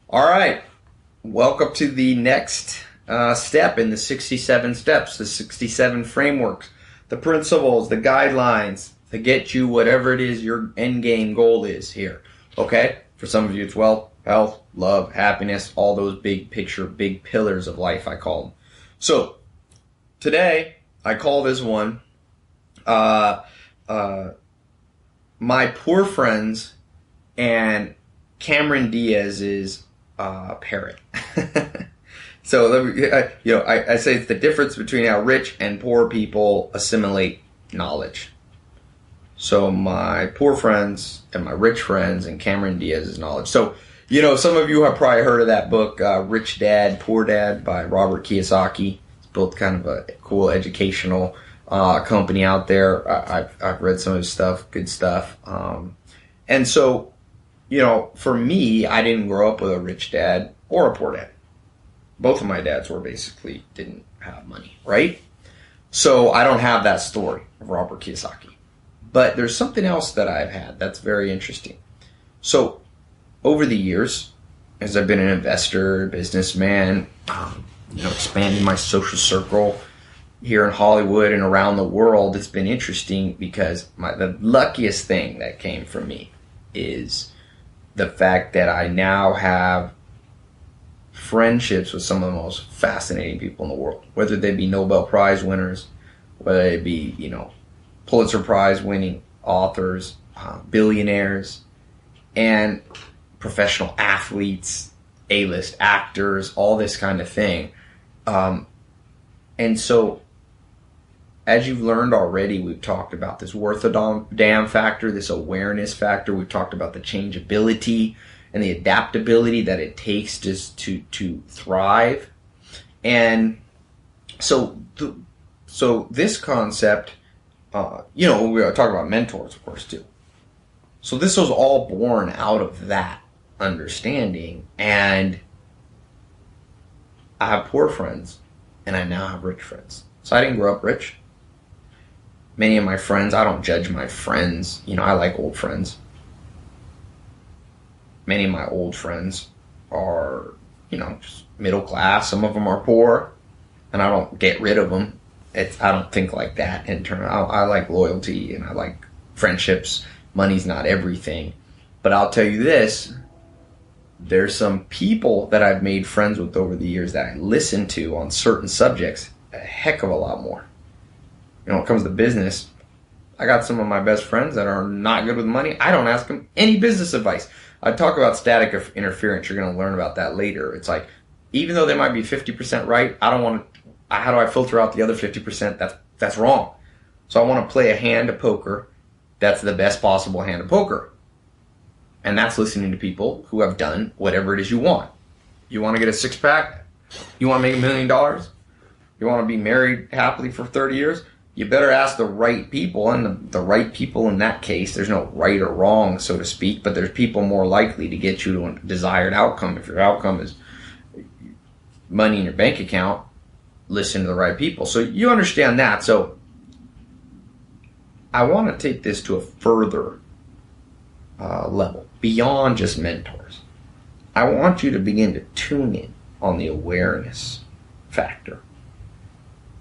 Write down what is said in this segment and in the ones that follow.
All right. Welcome to the next step in the 67 steps, the 67 frameworks, the principles, the guidelines to get you whatever it is your end game goal is here. Okay? For some of you, it's wealth, health, love, happiness, all those big picture, big pillars of life, I call them. So, today, I call this one My Poor Friends and Cameron Diaz's Parrot. So let me, I say it's the difference between how rich and poor people assimilate knowledge. So my poor friends and my rich friends and Cameron Diaz's knowledge. So, some of you have probably heard of that book, Rich Dad, Poor Dad by Robert Kiyosaki. It's built kind of a cool educational company out there. I've read some of his stuff, good stuff. And so, for me, I didn't grow up with a rich dad or a poor dad. Both of my dads didn't have money, right? So I don't have that story of Robert Kiyosaki. But there's something else that I've had that's very interesting. So over the years, as I've been an investor, businessman, expanding my social circle here in Hollywood and around the world, it's been interesting because the luckiest thing that came from me is the fact that I now have friendships with some of the most fascinating people in the world, whether they be Nobel Prize winners, whether they be, Pulitzer Prize winning authors, billionaires, and professional athletes, A-list actors, all this kind of thing. And so, as you've learned already, we've talked about this worth a damn factor, this awareness factor. We've talked about the changeability and the adaptability that it takes just to thrive. And so this concept, we are talking about mentors, of course, too. So this was all born out of that understanding. And I have poor friends, and I now have rich friends. So I didn't grow up rich. Many of my friends, I don't judge my friends. I like old friends. Many of my old friends are, just middle class. Some of them are poor, and I don't get rid of them. I don't think like that in terms. I like loyalty and I like friendships. Money's not everything. But I'll tell you this, there's some people that I've made friends with over the years that I listen to on certain subjects a heck of a lot more. When it comes to business, I got some of my best friends that are not good with money. I don't ask them any business advice. I talk about static interference. You're going to learn about that later. It's like, even though they might be 50% right, how do I filter out the other 50%? That's wrong. So I want to play a hand of poker that's the best possible hand of poker. And that's listening to people who have done whatever it is you want. You want to get a six-pack? You want to make $1 million? You want to be married happily for 30 years? You better ask the right people, and the right people in that case, there's no right or wrong, so to speak, but there's people more likely to get you to a desired outcome. If your outcome is money in your bank account, listen to the right people. So you understand that. So I want to take this to a further level, beyond just mentors. I want you to begin to tune in on the awareness factor.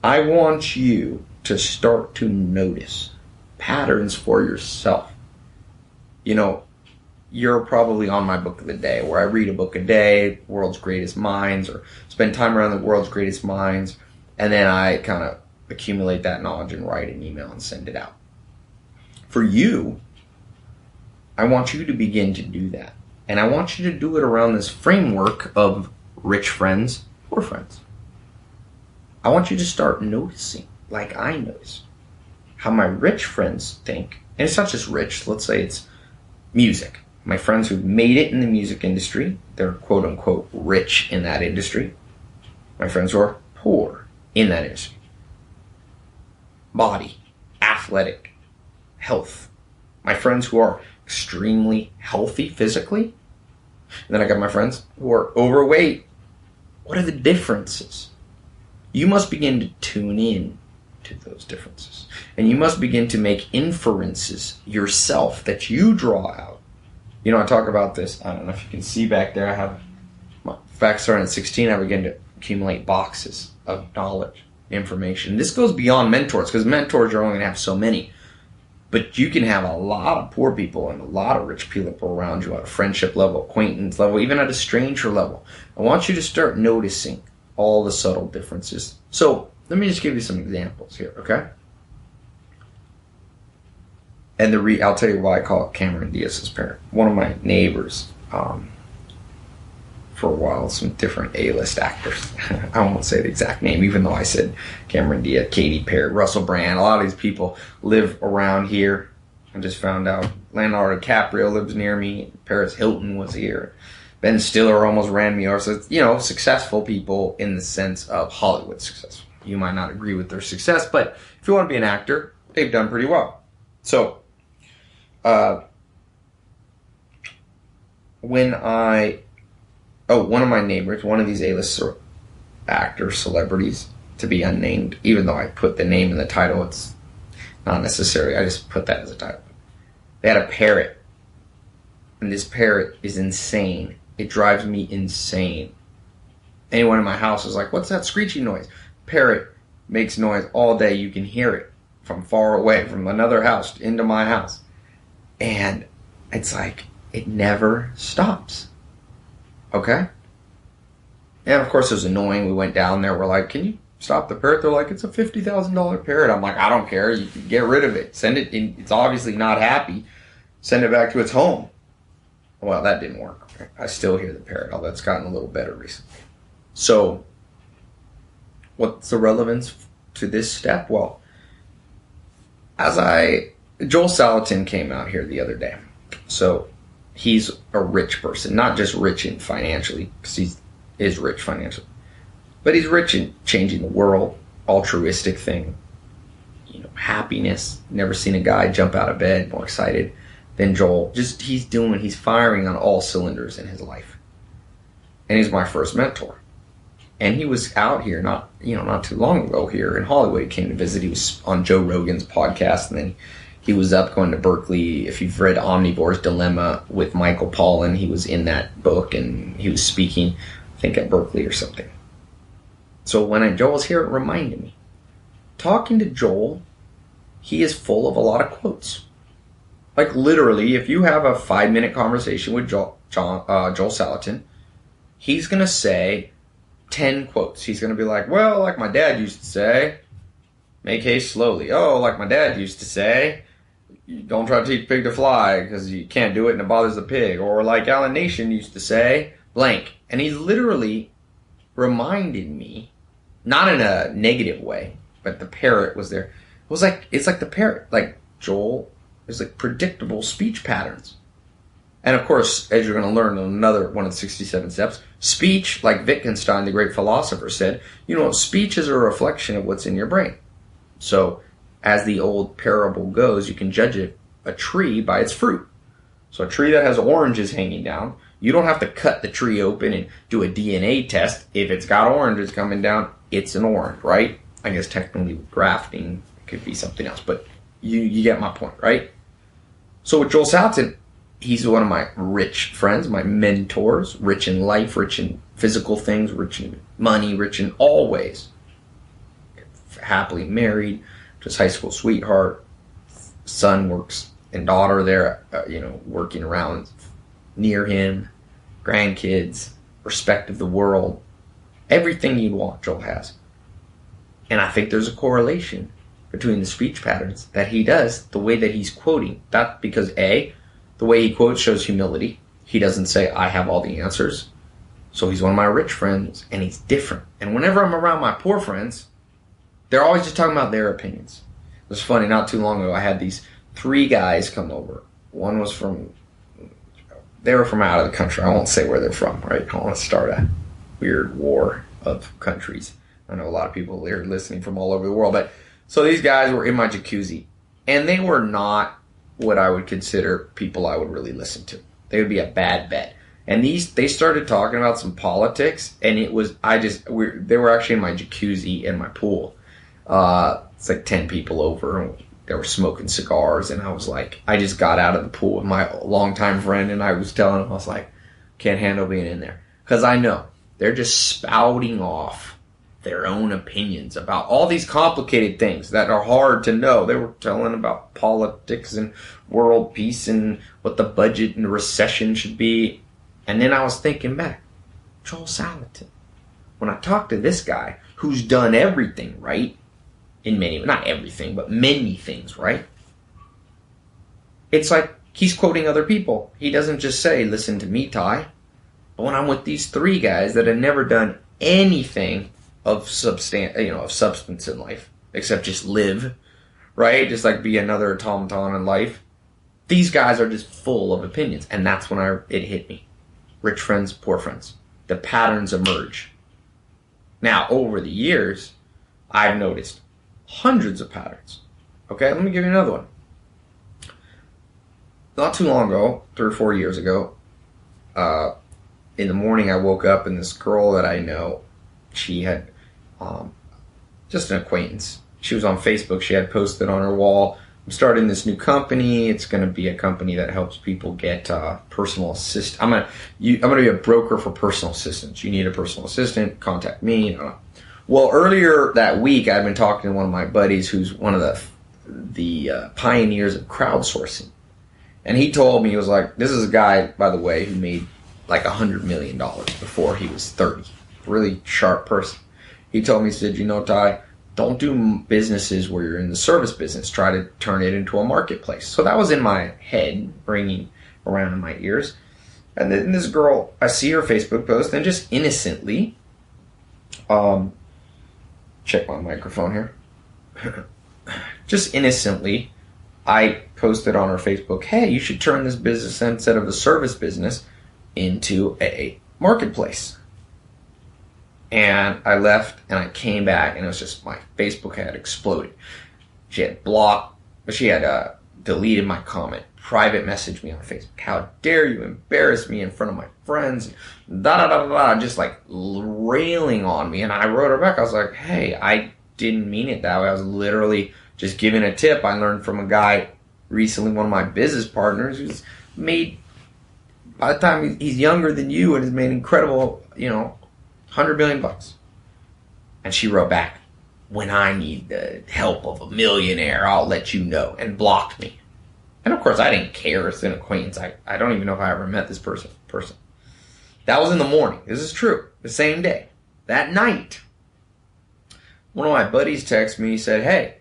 I want you to start to notice patterns for yourself. You're probably on my book of the day, where I read a book a day, World's Greatest Minds, or spend time around the world's greatest minds, and then I kind of accumulate that knowledge and write an email and send it out. For you, I want you to begin to do that. And I want you to do it around this framework of rich friends, poor friends. I want you to start noticing, like I notice, how my rich friends think. And it's not just rich. Let's say it's music. My friends who've made it in the music industry, they're quote unquote rich in that industry. My friends who are poor in that industry. Body, athletic, health. My friends who are extremely healthy physically. And then I got my friends who are overweight. What are the differences? You must begin to tune in to those differences. And you must begin to make inferences yourself that you draw out. I talk about this. I don't know if you can see back there. I have back starting at 16, I began to accumulate boxes of knowledge, information. This goes beyond mentors, because mentors are only going to have so many. But you can have a lot of poor people and a lot of rich people around you at a friendship level, acquaintance level, even at a stranger level. I want you to start noticing all the subtle differences. So let me just give you some examples here, okay? And I'll tell you why I call it Cameron Diaz's parent. One of my neighbors, for a while, some different A-list actors. I won't say the exact name, even though I said Cameron Diaz, Katy Perry, Russell Brand. A lot of these people live around here. I just found out Leonardo DiCaprio lives near me. Paris Hilton was here. Ben Stiller almost ran me over. So, successful people in the sense of Hollywood successful. You might not agree with their success, but if you want to be an actor, they've done pretty well. So, one of my neighbors, one of these A-list actors, celebrities, to be unnamed, even though I put the name in the title, it's not necessary. I just put that as a title. They had a parrot, and this parrot is insane. It drives me insane. Anyone in my house is like, what's that screeching noise? Parrot makes noise all day. You can hear it from far away, from another house into my house. And it's like, it never stops. Okay? And of course it was annoying. We went down there. We're like, can you stop the parrot? They're like, it's a $50,000 parrot. I'm like, I don't care. You can get rid of it. Send it in. It's obviously not happy. Send it back to its home. Well, that didn't work. I still hear the parrot, although it's gotten a little better recently. So, what's the relevance to this step? Well, Joel Salatin came out here the other day. So, he's a rich person, not just rich in financially, because he is rich financially, but he's rich in changing the world, altruistic thing, happiness. Never seen a guy jump out of bed more excited than Joel. He's firing on all cylinders in his life. And he's my first mentor. And he was out here not too long ago here in Hollywood. He came to visit. He was on Joe Rogan's podcast, and then he was up going to Berkeley. If you've read Omnivore's Dilemma with Michael Pollan, he was in that book, and he was speaking, I think, at Berkeley or something. So when Joel was here, it reminded me. Talking to Joel, he is full of a lot of quotes. Like literally, if you have a 5-minute conversation with Joel Salatin, he's going to say 10 quotes. He's going to be like, well, like my dad used to say, make haste slowly. Oh, like my dad used to say, don't try to teach a pig to fly because you can't do it and it bothers the pig. Or like Alan Nation used to say, blank. And he literally reminded me, not in a negative way, but the parrot was there. It's like the parrot. Like Joel is like predictable speech patterns. And of course, as you're going to learn in another one of the 67 steps, speech, like Wittgenstein, the great philosopher, said, speech is a reflection of what's in your brain. So, as the old parable goes, you can judge a tree by its fruit. So a tree that has oranges hanging down, you don't have to cut the tree open and do a DNA test. If it's got oranges coming down, it's an orange, right? I guess technically with grafting, it could be something else, but you get my point, right? So with Joel Salatin, he's one of my rich friends, my mentors, rich in life, rich in physical things, rich in money, rich in all ways. Happily married, just high school sweetheart, son works and daughter there, working around near him, grandkids, respect of the world, everything you'd want Joel has. And I think there's a correlation between the speech patterns that he does, the way that he's quoting. That's because the way he quotes shows humility. He doesn't say, I have all the answers. So he's one of my rich friends, and he's different. And whenever I'm around my poor friends, they're always just talking about their opinions. It was funny, not too long ago, I had these 3 guys come over. One was they were from out of the country. I won't say where they're from, right? I don't want to start a weird war of countries. I know a lot of people are listening from all over the world. But so these guys were in my jacuzzi, and they were not what I would consider people I would really listen to. They would be a bad bet. And they started talking about some politics, and they were actually in my jacuzzi and my pool. It's like 10 people over, and they were smoking cigars, and I was like, I just got out of the pool with my longtime friend, and I was telling him, I was like, can't handle being in there. Because I know They're just spouting off their own opinions about all these complicated things that are hard to know. They were telling about politics and world peace and what the budget and the recession should be. And then I was thinking back, Joel Salatin. When I talk to this guy who's done everything right, in many, not everything, but many things right, it's like he's quoting other people. He doesn't just say, listen to me, Ty. But when I'm with these three guys that have never done anything of substance in life, except just live, right? Just like be another automaton in life. These guys are just full of opinions. And that's when it hit me. Rich friends, poor friends. The patterns emerge. Now, over the years, I've noticed hundreds of patterns. Okay, let me give you another one. Not too long ago, 3 or 4 years ago, in the morning I woke up and this girl that I know, she had just an acquaintance. She was on Facebook. She had posted on her wall, I'm starting this new company. It's going to be a company that helps people get personal assist. I'm gonna be a broker for personal assistants. You need a personal assistant, contact me. Well, earlier that week, I'd been talking to one of my buddies who's one of the pioneers of crowdsourcing. And he told me, he was like, this is a guy, by the way, who made like $100 million before he was 30. Really sharp person. He told me, he said, Ty, don't do businesses where you're in the service business. Try to turn it into a marketplace. So that was in my head, ringing around in my ears. And then this girl, I see her Facebook post, and just innocently, check my microphone here. Just innocently, I posted on her Facebook, hey, you should turn this business, instead of a service business, into a marketplace. And I left and I came back, and it was just, my Facebook had exploded. She had blocked, she had deleted my comment, private messaged me on Facebook. How dare you embarrass me in front of my friends? Just like railing on me. And I wrote her back. I was like, hey, I didn't mean it that way. I was literally just giving a tip I learned from a guy recently, one of my business partners, who's made, by the time he's younger than you, and has made incredible, $100 million. And she wrote back, when I need the help of a millionaire, I'll let you know, and blocked me. And of course, I didn't care. It's an acquaintance. I don't even know if I ever met this person. That was in the morning. This is true. The same day. That night, one of my buddies texted me. He said, hey,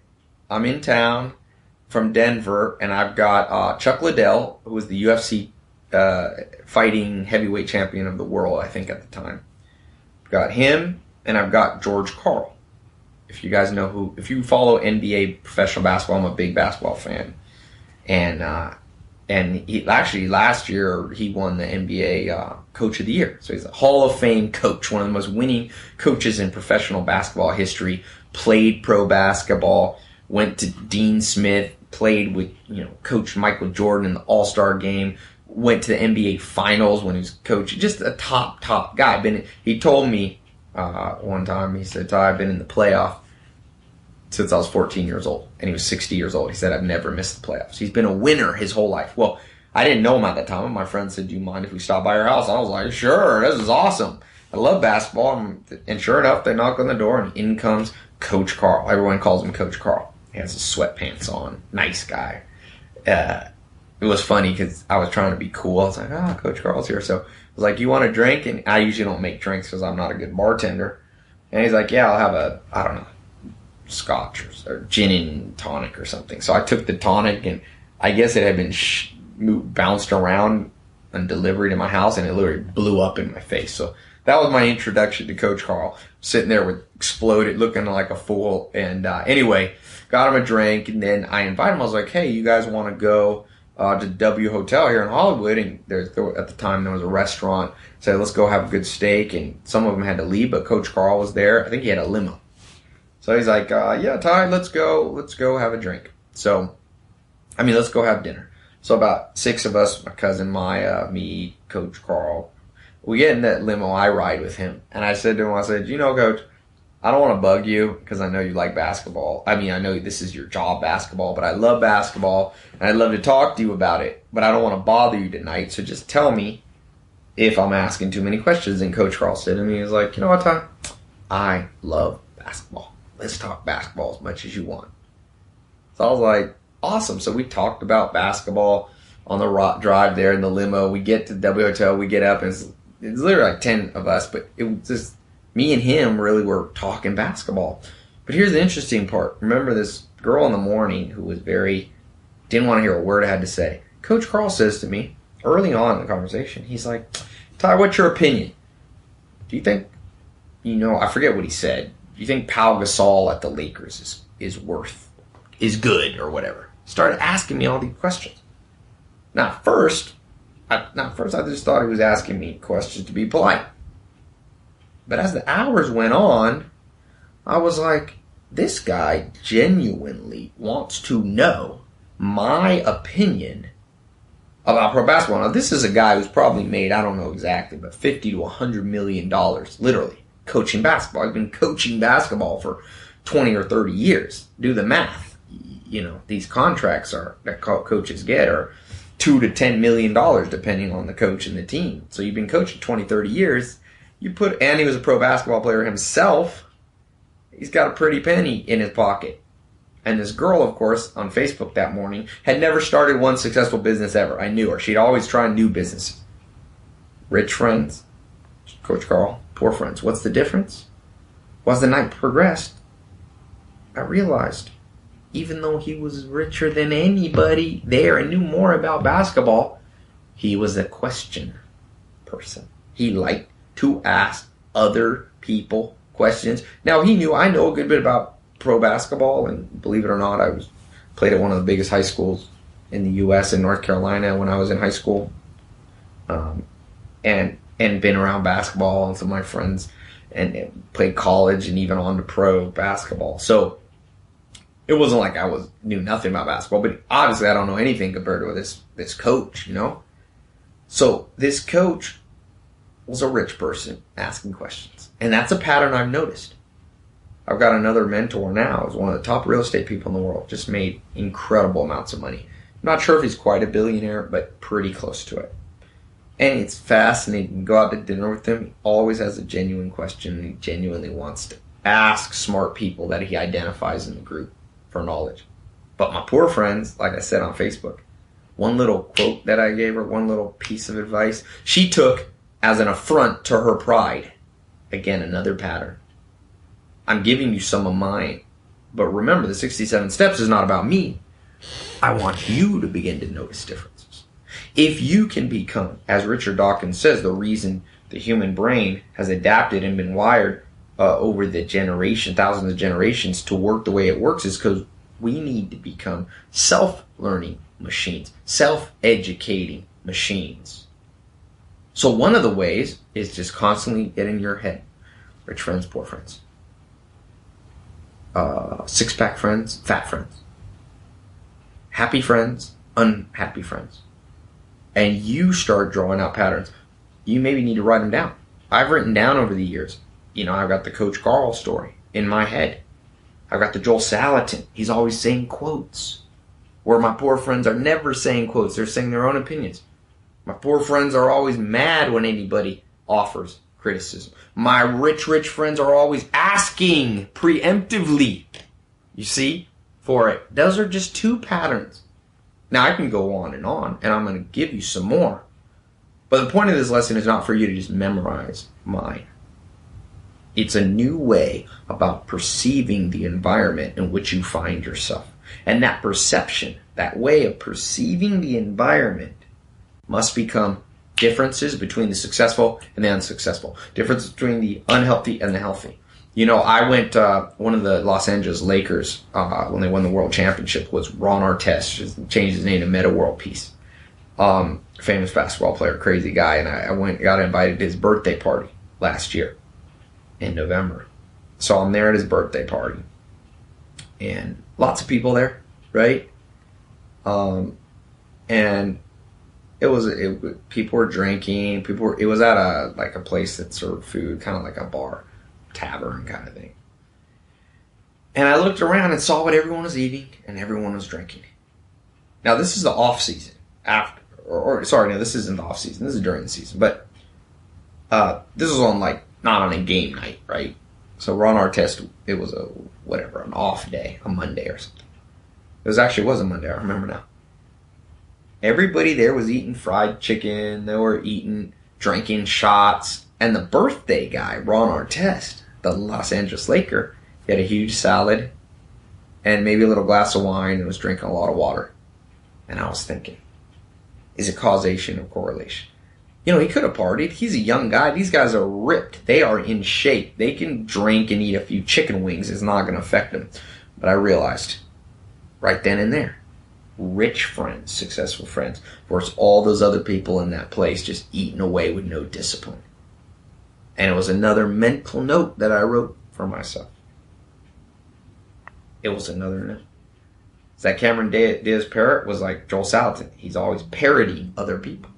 I'm in town from Denver, and I've got Chuck Liddell, who was the UFC fighting heavyweight champion of the world, I think, at the time. I've got him, and I've got George Karl. If you guys know if you follow NBA professional basketball, I'm a big basketball fan. And he actually last year he won the NBA Coach of the Year. So he's a Hall of Fame coach, one of the most winning coaches in professional basketball history. Played pro basketball, went to Dean Smith, played with Coach Michael Jordan in the All-Star game. Went to the NBA Finals when he was coaching. Just a top guy. He told me one time, he said, Ty, I've been in the playoff since I was 14 years old. And he was 60 years old. He said, I've never missed the playoffs. He's been a winner his whole life. Well, I didn't know him at that time. My friend said, do you mind if we stop by your house? I was like, sure, this is awesome. I love basketball. And sure enough, they knock on the door, and in comes Coach Karl. Everyone calls him Coach Karl. He has his sweatpants on. Nice guy. It was funny because I was trying to be cool. I was like, Coach Karl's here. So I was like, you want a drink? And I usually don't make drinks because I'm not a good bartender. And he's like, yeah, I'll have I don't know, scotch or gin and tonic or something. So I took the tonic, and I guess it had been bounced around and delivered to my house, and it literally blew up in my face. So that was my introduction to Coach Karl. Sitting there with exploded, looking like a fool. And anyway, got him a drink, and then I invited him. I was like, hey, you guys want to go to W Hotel here in Hollywood? And at the time there was a restaurant. Said, let's go have a good steak. And some of them had to leave, but Coach Karl was there. I think he had a limo. So he's like, yeah, Ty, let's go have a drink. So, let's go have dinner. So about 6 of us, my cousin Maya, me, Coach Karl, we get in that limo. I ride with him. And I said to him, Coach, I don't want to bug you because I know you like basketball. I know this is your job, basketball, but I love basketball, and I'd love to talk to you about it, but I don't want to bother you tonight. So just tell me, if I'm asking too many questions. And Coach Carl said to me, he was like, you know what, Tom? I love basketball. Let's talk basketball as much as you want. So I was like, awesome. So we talked about basketball on the drive there in the limo. We get to the W Hotel. We get up, and it's literally like 10 of us. But it was just me and him really were talking basketball. But here's the interesting part. Remember this girl in the morning who was didn't want to hear a word I had to say. Coach Carl says to me early on in the conversation, he's like, Ty, what's your opinion? Do you think, I forget what he said. Do you think Pau Gasol at the Lakers is good or whatever? Started asking me all these questions. Now, at first, I just thought he was asking me questions to be polite. But as the hours went on, I was like, this guy genuinely wants to know my opinion about pro basketball. Now, this is a guy who's probably made, I don't know exactly, but $50 to $100 million, literally, coaching basketball. I've been coaching basketball for 20 or 30 years. Do the math. These contracts that coaches get are $2 to $10 million, depending on the coach and the team. So you've been coaching 20, 30 years. And he was a pro basketball player himself. He's got a pretty penny in his pocket. And this girl, of course, on Facebook that morning, had never started one successful business ever. I knew her. She'd always tried new businesses. Rich friends, Coach Carl, poor friends. What's the difference? Well, as the night progressed, I realized, even though he was richer than anybody there and knew more about basketball, he was a question person. He liked to ask other people questions. Now, I know a good bit about pro basketball, and believe it or not, played at one of the biggest high schools in the U.S. in North Carolina when I was in high school, and been around basketball and some of my friends, and played college and even on to pro basketball. So it wasn't like I knew nothing about basketball, but obviously I don't know anything compared to this coach, So this coach was a rich person asking questions, and that's a pattern I've noticed. I've got another mentor now who's one of the top real estate people in the world, just made incredible amounts of money. I'm not sure if he's quite a billionaire, but pretty close to it. And it's fascinating to go out to dinner with him. He always has a genuine question, and he genuinely wants to ask smart people that he identifies in the group for knowledge. But my poor friends, like I said on Facebook, one little quote that I gave her, one little piece of advice, she took as an affront to her pride. Again, another pattern. I'm giving you some of mine. But remember, the 67 steps is not about me. I want you to begin to notice differences. If you can become, as Richard Dawkins says, the reason the human brain has adapted and been wired over the thousands of generations to work the way it works, is because we need to become self-learning machines, self-educating machines. So one of the ways is just constantly get in your head. Rich friends, poor friends. Six-pack friends, fat friends. Happy friends, unhappy friends. And you start drawing out patterns. You maybe need to write them down. I've written down over the years. I've got the Coach Carl story in my head. I've got the Joel Salatin. He's always saying quotes. Where my poor friends are never saying quotes. They're saying their own opinions. My poor friends are always mad when anybody offers criticism. My rich friends are always asking preemptively, you see, for it. Those are just two patterns. Now, I can go on, and I'm going to give you some more. But the point of this lesson is not for you to just memorize mine. It's a new way about perceiving the environment in which you find yourself. And that perception, that way of perceiving the environment, must become differences between the successful and the unsuccessful. Difference between the unhealthy and the healthy. I went, one of the Los Angeles Lakers, when they won the world championship, was Ron Artest, just changed his name to Meta World Peace. Famous basketball player, crazy guy, and I got invited to his birthday party last year in November. So I'm there at his birthday party. And lots of people there, right? And people were drinking. It was at a place that served food, kind of like a bar, tavern kind of thing. And I looked around and saw what everyone was eating and everyone was drinking. Now this is the off season. This isn't the off season. This is during the season. But This was on like not on a game night, right? So we're on our test. It was an off day, a Monday or something. It was a Monday. I remember now. Everybody there was eating fried chicken. They were drinking shots. And the birthday guy, Ron Artest, the Los Angeles Laker, he had a huge salad and maybe a little glass of wine and was drinking a lot of water. And I was thinking, is it causation or correlation? You know, he could have partied. He's a young guy. These guys are ripped. They are in shape. They can drink and eat a few chicken wings. It's not going to affect them. But I realized right then and there, rich friends, successful friends, versus all those other people in that place just eating away with no discipline. And it was another mental note that I wrote for myself. It was another note. It's that Cameron Diaz Parrot was like Joel Salatin. He's always parodying other people.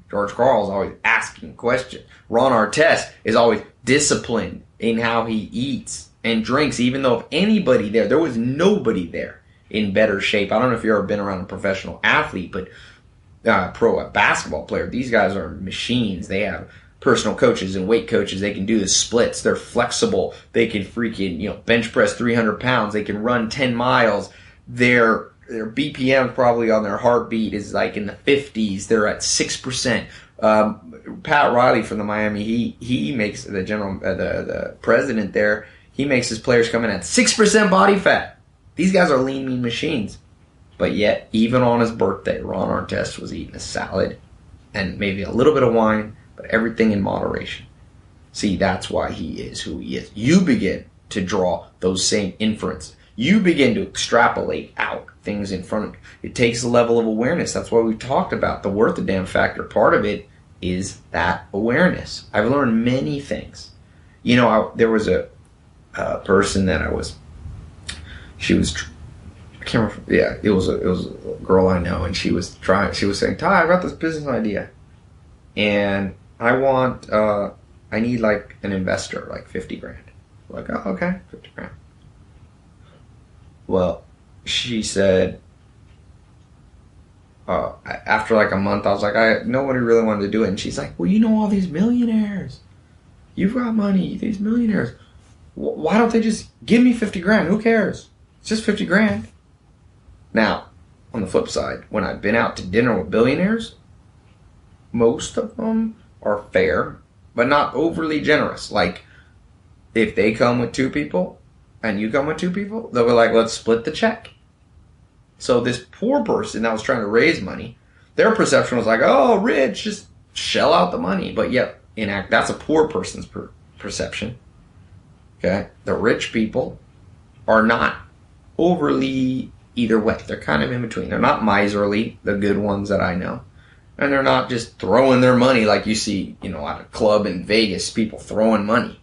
George Karl's always asking questions. Ron Artest is always disciplined in how he eats and drinks, even though if anybody there was nobody there in better shape. I don't know if you've ever been around a professional athlete, but pro basketball player, these guys are machines. They have personal coaches and weight coaches. They can do the splits. They're flexible. They can freaking, bench press 300 pounds. They can run 10 miles. Their BPM probably on their heartbeat is like in the 50s. They're at 6%. Pat Riley from the Miami, he makes the president there. He makes his players come in at 6% body fat. These guys are lean, mean machines. But yet, even on his birthday, Ron Artest was eating a salad and maybe a little bit of wine, but everything in moderation. See, that's why he is who he is. You begin to draw those same inferences. You begin to extrapolate out things in front of you. It takes a level of awareness. That's why we talked about the worth the damn factor. Part of it is that awareness. I've learned many things. There was a person that I can't remember. Yeah, it was a girl I know, and she was saying, Ty, I got this business idea, and I need like an investor, like 50 grand. Like, oh, okay, 50 grand. Well, she said, after like a month, I was like, nobody really wanted to do it. And she's like, well, all these millionaires. You've got money, these millionaires. Why don't they just give me 50 grand? Who cares? It's just 50 grand. Now, on the flip side, when I've been out to dinner with billionaires, most of them are fair, but not overly generous. Like, if they come with 2 people, and you come with 2 people, they'll be like, let's split the check. So this poor person that was trying to raise money, their perception was like, oh, rich, just shell out the money. But yet, that's a poor person's perception. Okay? The rich people are not overly either way. They're kind of in between. They're not miserly, the good ones that I know. And they're not just throwing their money like you see, at a club in Vegas, people throwing money.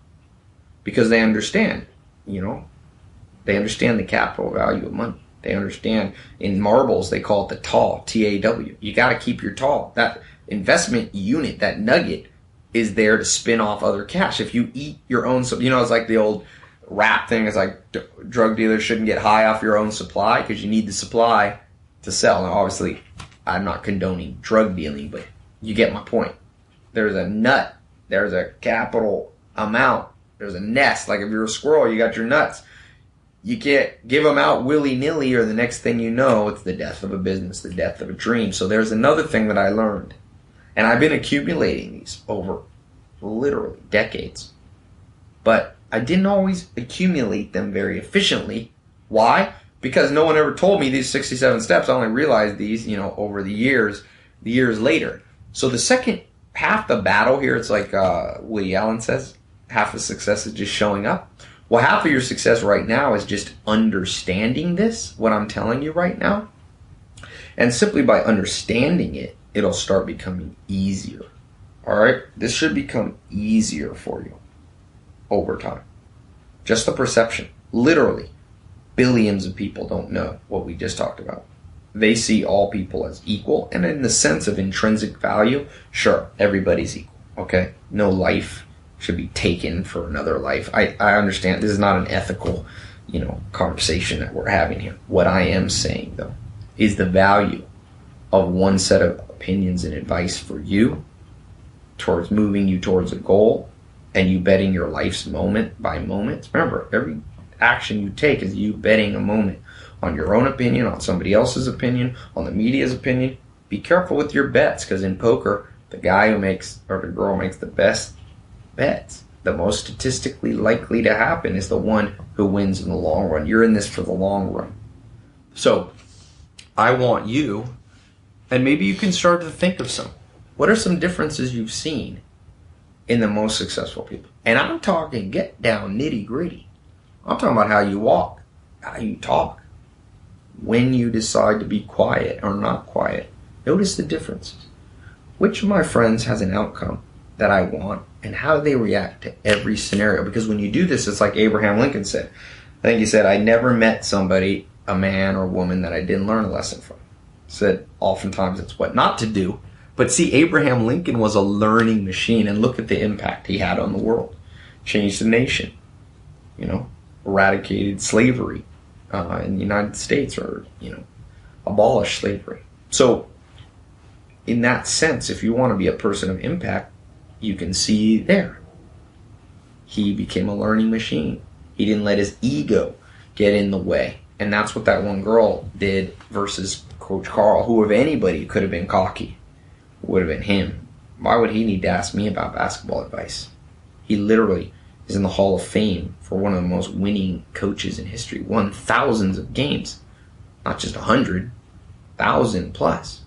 Because they understand, they understand the capital value of money. They understand in marbles, they call it the TAW, T-A-W. You got to keep your TAW. That investment unit, that nugget, is there to spin off other cash. If you eat your own, it's like the old rap thing. It's like drug dealers shouldn't get high off your own supply because you need the supply to sell. Now, obviously, I'm not condoning drug dealing, but you get my point. There's a nut. There's a capital amount. There's a nest. Like if you're a squirrel, you got your nuts. You can't give them out willy-nilly or the next thing you know, it's the death of a business, the death of a dream. So there's another thing that I learned. And I've been accumulating these over literally decades. But I didn't always accumulate them very efficiently. Why? Because no one ever told me these 67 steps. I only realized these, over the years later. So the second half the battle here, it's like Woody Allen says, half the success is just showing up. Well, half of your success right now is just understanding this, what I'm telling you right now. And simply by understanding it, it'll start becoming easier. All right? This should become easier for you over time. Just the perception. Literally, billions of people don't know what we just talked about. They see all people as equal. And in the sense of intrinsic value, sure, everybody's equal. Okay? No life should be taken for another life. I understand this is not an ethical, conversation that we're having here. What I am saying, though, is the value of one set of opinions and advice for you towards moving you towards a goal, and you betting your life's moment by moment. Remember, every action you take is you betting a moment on your own opinion, on somebody else's opinion, on the media's opinion. Be careful with your bets, because in poker, the guy who makes, or the girl makes the best bets, the most statistically likely to happen, is the one who wins in the long run. You're in this for the long run. So I want you, and maybe you can start to think of some. What are some differences you've seen in the most successful people? And I'm talking get down nitty gritty. I'm talking about how you walk, how you talk, when you decide to be quiet or not quiet. Notice the differences. Which of my friends has an outcome that I want, and how do they react to every scenario? Because when you do this, it's like Abraham Lincoln said. I think he said, I never met somebody, a man or woman, that I didn't learn a lesson from. He said oftentimes it's what not to do. But see, Abraham Lincoln was a learning machine, and look at the impact he had on the world. Changed the nation, eradicated slavery in the United States, or, abolished slavery. So in that sense, if you want to be a person of impact, you can see there. He became a learning machine. He didn't let his ego get in the way. And that's what that one girl did versus Coach Carl, who, if anybody could have been cocky, would have been him. Why would he need to ask me about basketball advice? He literally is in the Hall of Fame for one of the most winning coaches in history. Won thousands of games. Not just 100, 1,000 plus.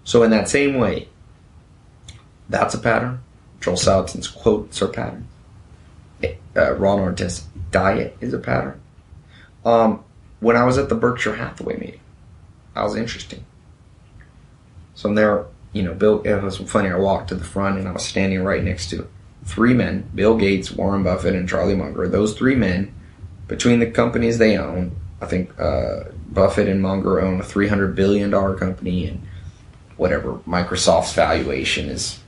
So in that same way, that's a pattern. Joel Salatin's quotes are patterns. Ron Artest's diet is a pattern. When I was at the Berkshire Hathaway meeting, that was interesting. So I'm there, Bill, it was funny, I walked to the front and I was standing right next to three men, Bill Gates, Warren Buffett, and Charlie Munger. Those three men, between the companies they own, I think Buffett and Munger own a $300 billion company, and whatever, Microsoft's valuation is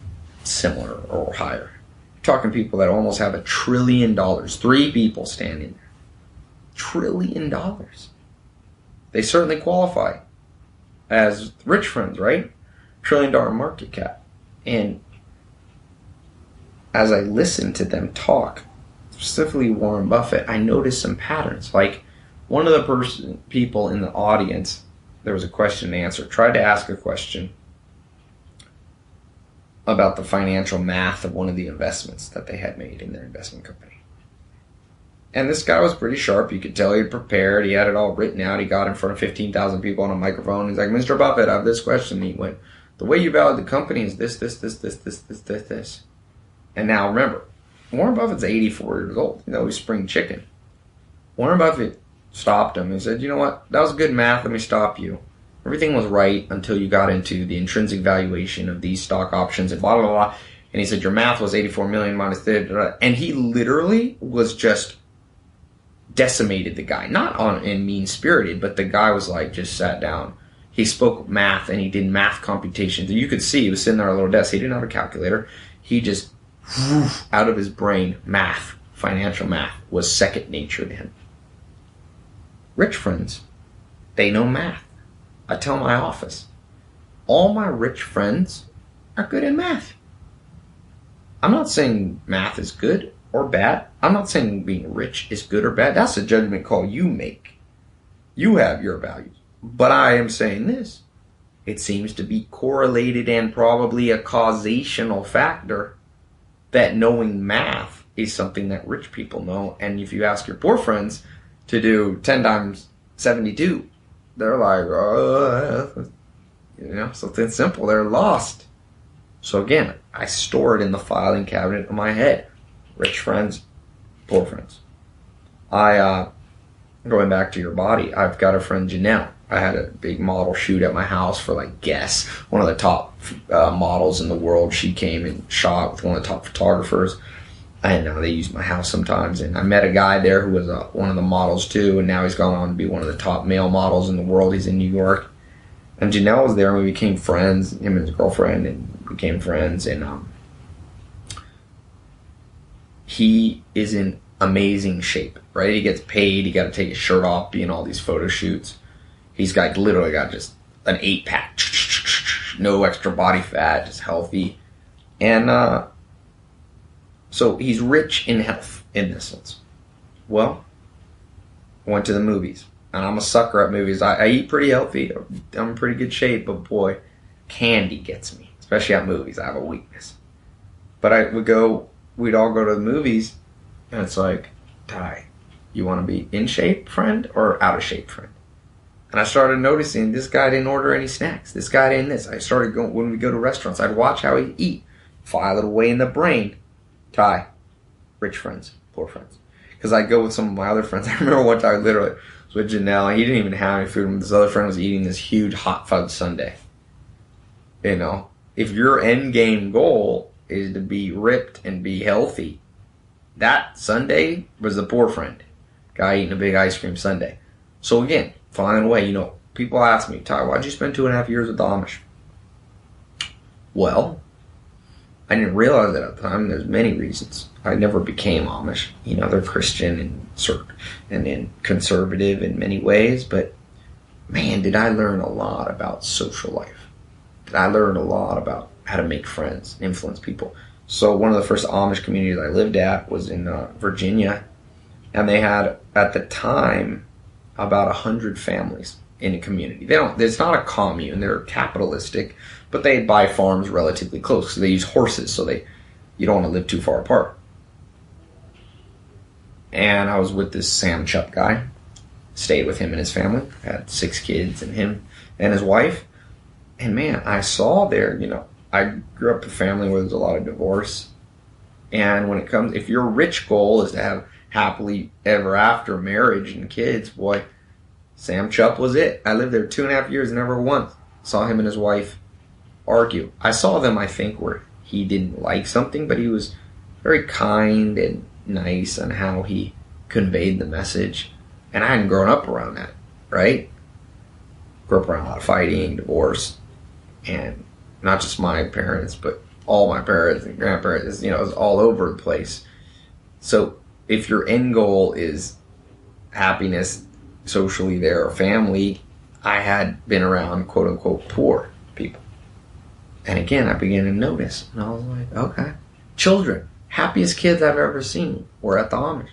similar or higher. You're talking people that almost have $1 trillion. Three people standing there. $1 trillion. They certainly qualify as rich friends, right? $1 trillion market cap. And as I listened to them talk, specifically Warren Buffett, I noticed some patterns. Like one of the people in the audience, there was a question and answer, tried to ask a question about the financial math of one of the investments that they had made in their investment company. And this guy was pretty sharp. You could tell he had prepared. He had it all written out. He got in front of 15,000 people on a microphone. He's like, Mr. Buffett, I have this question. And he went, the way you value the company is this. And now remember, Warren Buffett's 84 years old. He's spring chicken. Warren Buffett stopped him and said, you know what? That was good math. Let me stop you. Everything was right until you got into the intrinsic valuation of these stock options and blah, blah, blah. And he said, your math was 84 million minus this. And he literally was just decimated the guy. Not in mean-spirited, but the guy was like, just sat down. He spoke math and he did math computations. And you could see he was sitting there at a little desk. He didn't have a calculator. He just, out of his brain, math, financial math, was second nature to him. Rich friends, they know math. I tell my office, all my rich friends are good in math. I'm not saying math is good or bad. I'm not saying being rich is good or bad. That's a judgment call you make. You have your values. But I am saying this. It seems to be correlated and probably a causational factor that knowing math is something that rich people know. And if you ask your poor friends to do 10 times 72, they're like, something simple. They're lost. So again, I store it in the filing cabinet of my head. Rich friends, poor friends. Going back to your body, I've got a friend, Janelle. I had a big model shoot at my house for Guess, one of the top models in the world. She came and shot with one of the top photographers. And they use my house sometimes. And I met a guy there who was one of the models too. And now he's gone on to be one of the top male models in the world. He's in New York. And Janelle was there and we became friends. Him and his girlfriend and became friends. And he is in amazing shape, right? He gets paid. He got to take his shirt off, be in all these photo shoots. He's literally got just an 8-pack. No extra body fat, just healthy. And so he's rich in health in this sense. Well, went to the movies. And I'm a sucker at movies. I eat pretty healthy. I'm in pretty good shape. But boy, candy gets me. Especially at movies. I have a weakness. But we'd all go to the movies. And it's like, Ty, you want to be in shape, friend? Or out of shape, friend? And I started noticing this guy didn't order any snacks. This guy didn't this. I started going, when we go to restaurants, I'd watch how he'd eat. File it away in the brain. Ty, rich friends, poor friends. Because I'd go with some of my other friends. I remember one time literally was with Janelle. He didn't even have any food. And this other friend was eating this huge hot fudge sundae. You know, if your end game goal is to be ripped and be healthy, that sundae was the poor friend. Guy eating a big ice cream sundae. So again, find a way. You know, people ask me, Ty, why'd you spend 2.5 years with the Amish? Well, I didn't realize it at the time. There's many reasons. I never became Amish. You know, they're Christian and conservative in many ways. But, man, did I learn a lot about social life. Did I learn a lot about how to make friends, influence people. So one of the first Amish communities I lived at was in Virginia. And they had, at the time, about 100 families in a community. It's not a commune. They're capitalistic, but they buy farms relatively close. So they use horses, so you don't want to live too far apart. And I was with this Sam Chup guy. Stayed with him and his family. Had 6 kids and him and his wife. And man, I saw there, you know, I grew up in a family where there's a lot of divorce. And when it comes, if your rich goal is to have happily ever after marriage and kids, boy, Sam Chup was it. I lived there 2.5 years and never once saw him and his wife argue. I saw them, I think, where he didn't like something, but he was very kind and nice on how he conveyed the message. And I hadn't grown up around that, right? Grew up around a lot of fighting, divorce, and not just my parents, but all my parents and grandparents. You know, it was all over the place. So if your end goal is happiness socially there or family, I had been around quote unquote poor people. And again, I began to notice, and I was like, okay. Children, happiest kids I've ever seen were at the Amish.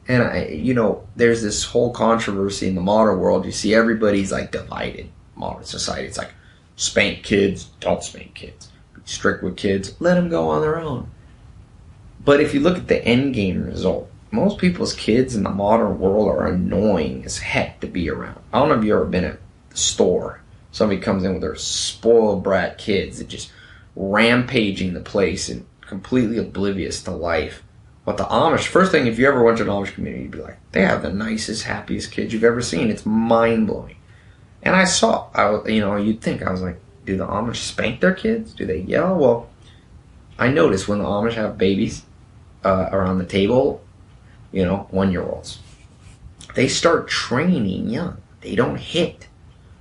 And there's this whole controversy in the modern world. You see everybody's like divided. Modern society, it's like spank kids, don't spank kids. Be strict with kids, let them go on their own. But if you look at the end game result, most people's kids in the modern world are annoying as heck to be around. I don't know if you've ever been at the store. Somebody comes in with their spoiled brat kids that just rampaging the place and completely oblivious to life. But the Amish, first thing, if you ever went to an Amish community, you'd be like, they have the nicest, happiest kids you've ever seen. It's mind-blowing. And you'd think, I was like, do the Amish spank their kids? Do they yell? Well, I notice when the Amish have babies around the table, 1-year-olds, they start training young. They don't hit.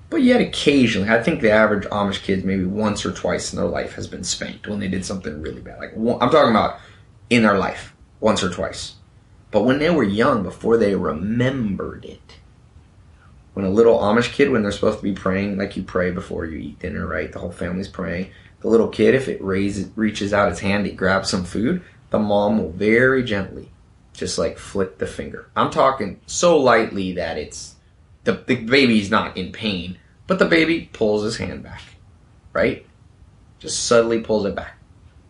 But yet occasionally, I think the average Amish kids maybe once or twice in their life has been spanked when they did something really bad. I'm talking about in their life, once or twice. But when they were young, before they remembered it, when a little Amish kid, when they're supposed to be praying, like you pray before you eat dinner, right? The whole family's praying. The little kid, if it reaches out its hand to grab some food, the mom will very gently just like flick the finger. I'm talking so lightly that it's the baby's not in pain, but the baby pulls his hand back, right? Just subtly pulls it back.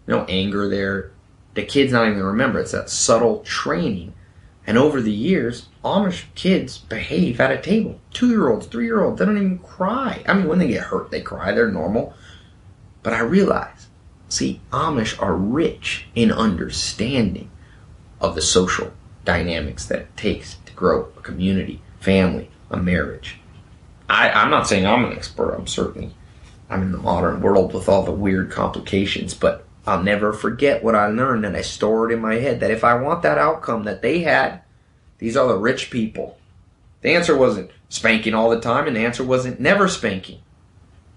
No anger there. The kid's not even going to remember. It's that subtle training. And over the years, Amish kids behave at a table. 2-year-olds, 3-year-olds, they don't even cry. I mean, when they get hurt, they cry. They're normal. But I realize, Amish are rich in understanding of the social dynamics that it takes to grow a community, family, a marriage. I'm not saying I'm an expert. I'm in the modern world with all the weird complications, but I'll never forget what I learned, and I store it in my head, that if I want that outcome that they had, these are the rich people. The answer wasn't spanking all the time, and the answer wasn't never spanking.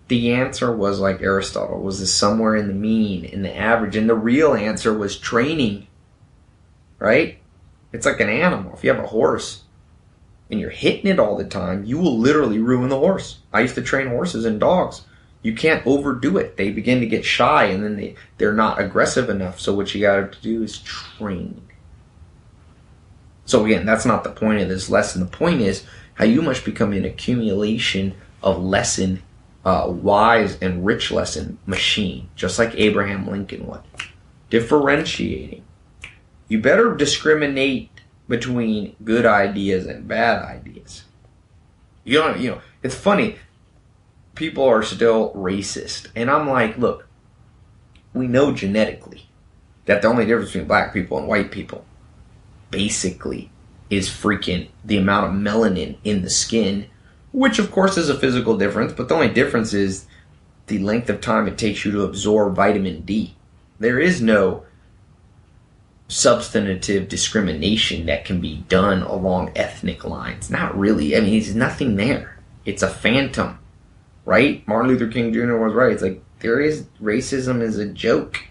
The answer was, like Aristotle, was this somewhere in the mean, in the average, and the real answer was training, right? It's like an animal. If you have a horse and you're hitting it all the time, you will literally ruin the horse. I used to train horses and dogs. You can't overdo it. They begin to get shy, and then they're not aggressive enough. So what you got to do is train. So again, that's not the point of this lesson. The point is how you must become an accumulation of lesson, wise and rich lesson machine, just like Abraham Lincoln was. Differentiating. You better discriminate between good ideas and bad ideas. You know, it's funny. People are still racist. And I'm like, look, we know genetically that the only difference between black people and white people basically is freaking the amount of melanin in the skin, which of course is a physical difference, but the only difference is the length of time it takes you to absorb vitamin D. There is no substantive discrimination that can be done along ethnic lines. Not really. I mean, there's nothing there. It's a phantom, right? Martin Luther King Jr. was right. It's like, racism is a joke.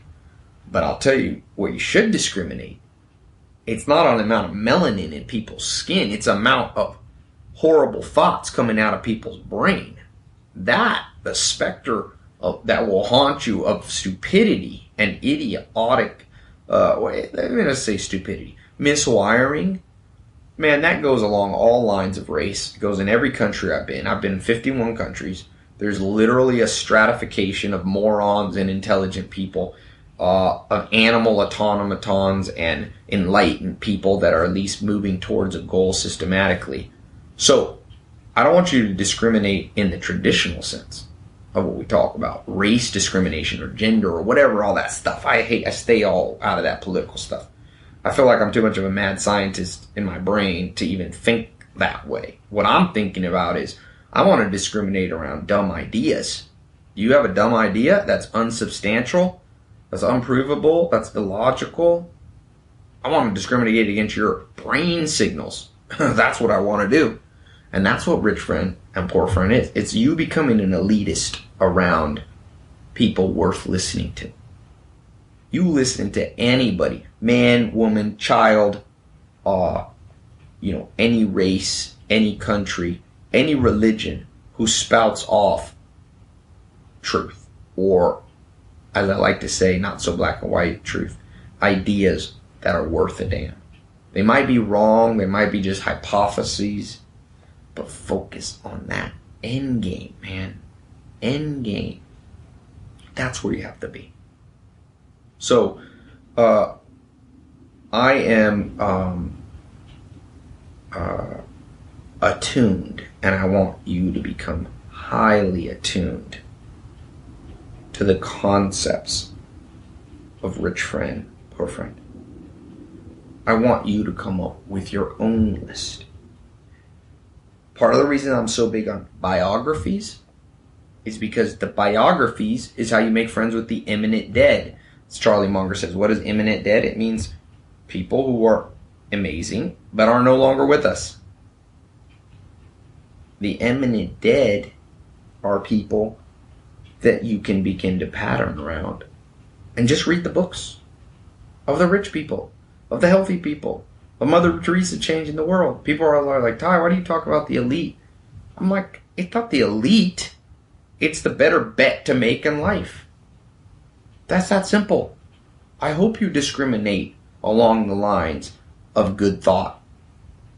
But I'll tell you where you should discriminate. It's not on the amount of melanin in people's skin. It's the amount of horrible thoughts coming out of people's brain. The specter that will haunt you of stupidity and idiotic, let me just say stupidity, miswiring, man, that goes along all lines of race. It goes in every country I've been. I've been in 51 countries. There's literally a stratification of morons and intelligent people, of animal automatons and enlightened people that are at least moving towards a goal systematically. So, I don't want you to discriminate in the traditional sense of what we talk about. Race discrimination or gender or whatever, all that stuff. I stay all out of that political stuff. I feel like I'm too much of a mad scientist in my brain to even think that way. What I'm thinking about is, I want to discriminate around dumb ideas. You have a dumb idea that's unsubstantial, that's unprovable, that's illogical. I want to discriminate against your brain signals. That's what I want to do. And that's what rich friend and poor friend is. It's you becoming an elitist around people worth listening to. You listen to anybody, man, woman, child, any race, any country, any religion who spouts off truth, or, as I like to say, not so black and white truth, ideas that are worth a damn. They might be wrong, they might be just hypotheses, but focus on that end game, man. End game. That's where you have to be. So, I am attuned, and I want you to become highly attuned to the concepts of rich friend, poor friend. I want you to come up with your own list. Part of the reason I'm so big on biographies is because the biographies is how you make friends with the imminent dead. As Charlie Munger says, what is imminent dead? It means people who are amazing but are no longer with us. The imminent dead are people that you can begin to pattern around. And just read the books of the rich people, of the healthy people, of Mother Teresa changing the world. People are like, Ty, why do you talk about the elite? I'm like, it's not the elite. It's the better bet to make in life. That's that simple. I hope you discriminate along the lines of good thought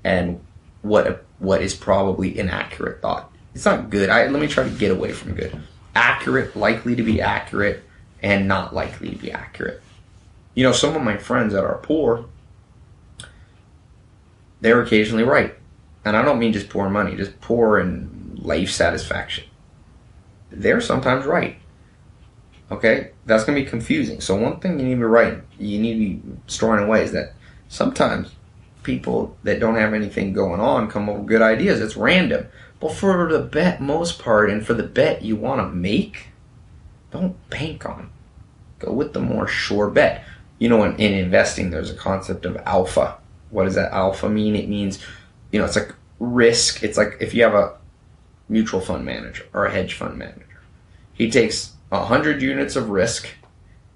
and what is probably inaccurate thought. It's not good. Let me try to get away from good. Accurate, likely to be accurate, and not likely to be accurate. You know, some of my friends that are poor, they're occasionally right. And I don't mean just poor in money, just poor in life satisfaction. They're sometimes right. Okay? That's going to be confusing. So one thing you need to be right, you need to be storing away is that sometimes people that don't have anything going on come up with good ideas. It's random. But for the most part, and for the bet you want to make, don't bank on. Go with the more sure bet. You know, in investing, there's a concept of alpha. What does that alpha mean? It means, it's like risk. It's like if you have a mutual fund manager or a hedge fund manager. He takes 100 units of risk.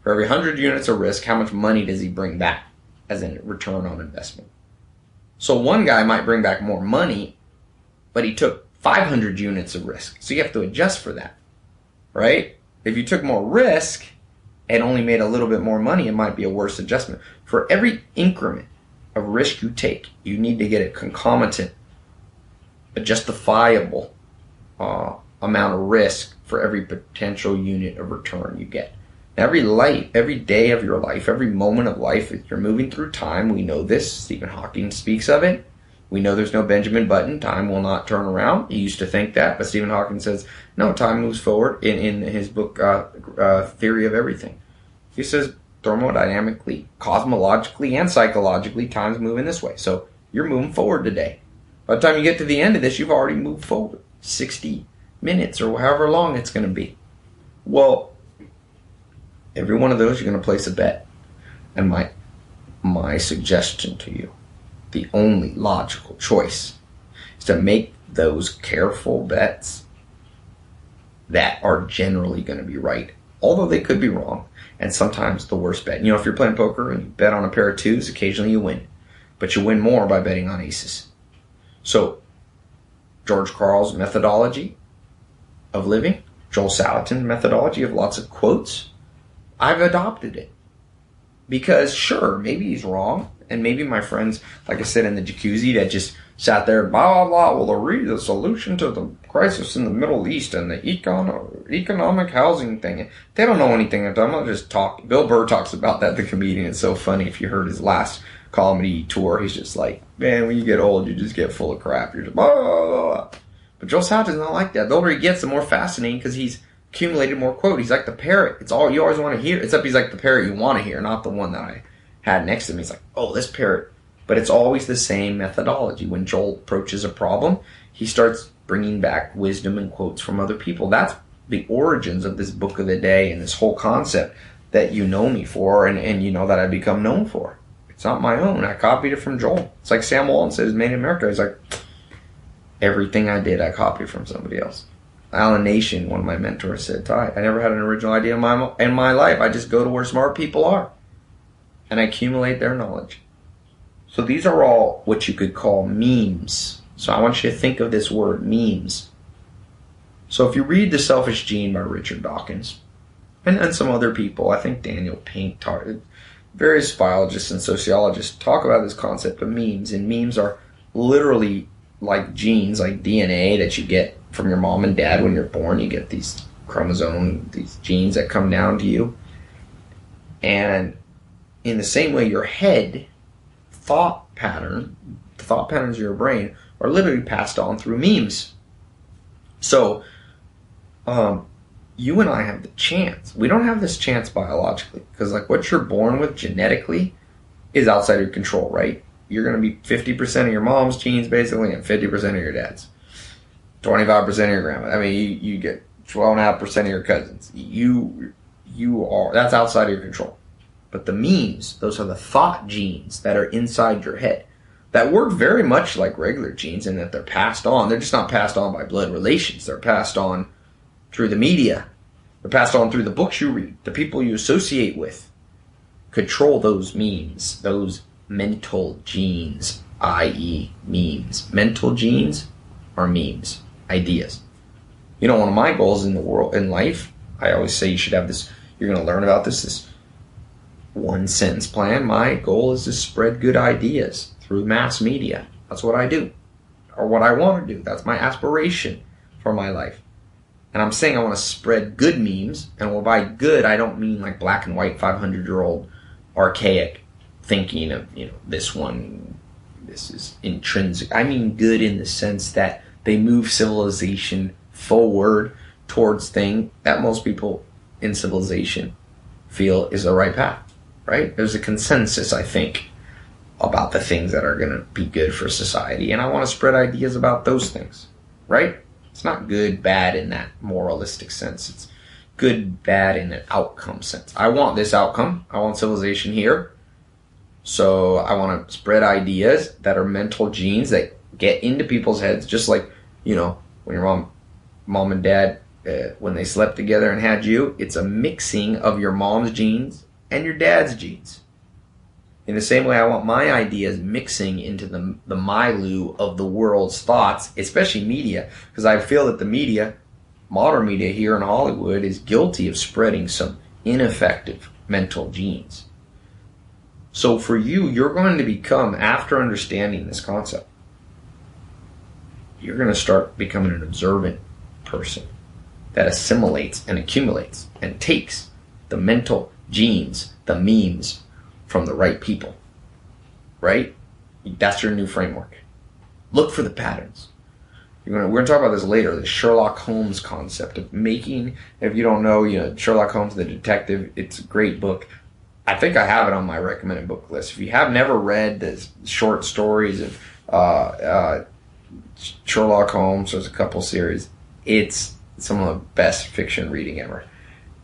For every 100 units of risk, how much money does he bring back as a return on investment? So one guy might bring back more money, but he took 500 units of risk. So you have to adjust for that. right? If you took more risk and only made a little bit more money, it might be a worse adjustment. For every increment of risk you take, you need to get a concomitant, a justifiable amount of risk for every potential unit of return you get. Every day of your life, every moment of life, if you're moving through time, we know this. Stephen Hawking speaks of it. We know there's no Benjamin Button. Time will not turn around. He used to think that, but Stephen Hawking says, no, time moves forward in his book, Theory of Everything. He says, thermodynamically, cosmologically, and psychologically, time's moving this way. So you're moving forward today. By the time you get to the end of this, you've already moved forward 60 minutes or however long it's going to be. Well, every one of those, you're going to place a bet. And my suggestion to you, the only logical choice, is to make those careful bets that are generally going to be right, although they could be wrong, and sometimes the worst bet. If you're playing poker and you bet on a pair of twos, occasionally you win. But you win more by betting on aces. So, George Carl's methodology of living, Joel Salatin's methodology of lots of quotes, I've adopted it. Because sure, maybe he's wrong, and maybe my friends, like I said, in the jacuzzi that just sat there, blah, blah, blah, will read the solution to the crisis in the Middle East and the economic housing thing. They don't know anything. I'm not just talking. Bill Burr talks about that, the comedian. It's so funny. If you heard his last comedy tour, he's just like, man, when you get old, you just get full of crap. You're just blah, blah, blah. But Joel Salatin's not like that. The older he gets, the more fascinating, because he's accumulated more quote. He's like the parrot. It's all you always want to hear, except he's like the parrot you want to hear, not the one that I had next to me. He's like, oh, this parrot. But it's always the same methodology. When Joel approaches a problem, he starts bringing back wisdom and quotes from other people. That's the origins of this book of the day and this whole concept that you know me for and you know that I've become known for. It's not my own. I copied it from Joel. It's like Sam Walton says, Made in America. He's like, everything I did, I copied from somebody else. Alan Nation, one of my mentors, said, Ty, I never had an original idea in my life. I just go to where smart people are. And I accumulate their knowledge. So these are all what you could call memes. So I want you to think of this word, memes. So if you read The Selfish Gene by Richard Dawkins, and some other people, I think Daniel Pink, various biologists and sociologists talk about this concept of memes. And memes are literally like genes, like DNA that you get from your mom and dad when you're born. You get these these genes that come down to you. And in the same way, your head, the thought patterns of your brain are literally passed on through memes. So, you and I have the chance. We don't have this chance biologically, because like what you're born with genetically is outside your control, right? You're going to be 50% of your mom's genes basically and 50% of your dad's. 25% of your grandma. I mean, you get 12.5% of your cousins. That's outside of your control. But the memes, those are the thought genes that are inside your head that work very much like regular genes in that they're passed on. They're just not passed on by blood relations. They're passed on through the media. They're passed on through the books you read, the people you associate with. Control those memes, those mental genes, i.e. memes. Mental genes are memes, ideas. One of my goals in the world, in life, I always say you should have this, you're going to learn about this one sentence plan. My goal is to spread good ideas through mass media. That's what I do, or what I want to do. That's my aspiration for my life. And I'm saying I want to spread good memes, and by good, I don't mean like black and white 500-year-old archaic thinking of, this is intrinsic. I mean good in the sense that they move civilization forward towards thing that most people in civilization feel is the right path. Right? There's a consensus, I think, about the things that are going to be good for society. And I want to spread ideas about those things. Right? It's not good, bad in that moralistic sense. It's good, bad in an outcome sense. I want this outcome. I want civilization here. So I want to spread ideas that are mental genes that get into people's heads. Just like, when your mom and dad, when they slept together and had you, it's a mixing of your mom's genes and your dad's genes. In the same way, I want my ideas mixing into the milieu of the world's thoughts, especially media, because I feel that the media, modern media here in Hollywood is guilty of spreading some ineffective mental genes. So for you, you're going to become, after understanding this concept, you're going to start becoming an observant person that assimilates and accumulates and takes the mental genes, the memes from the right people, right? That's your new framework. Look for the patterns. We're going to talk about this later, the Sherlock Holmes concept of making, if you don't know, Sherlock Holmes, the detective, it's a great book. I think I have it on my recommended book list. If you have never read the short stories of Sherlock Holmes, there's a couple series. It's some of the best fiction reading ever.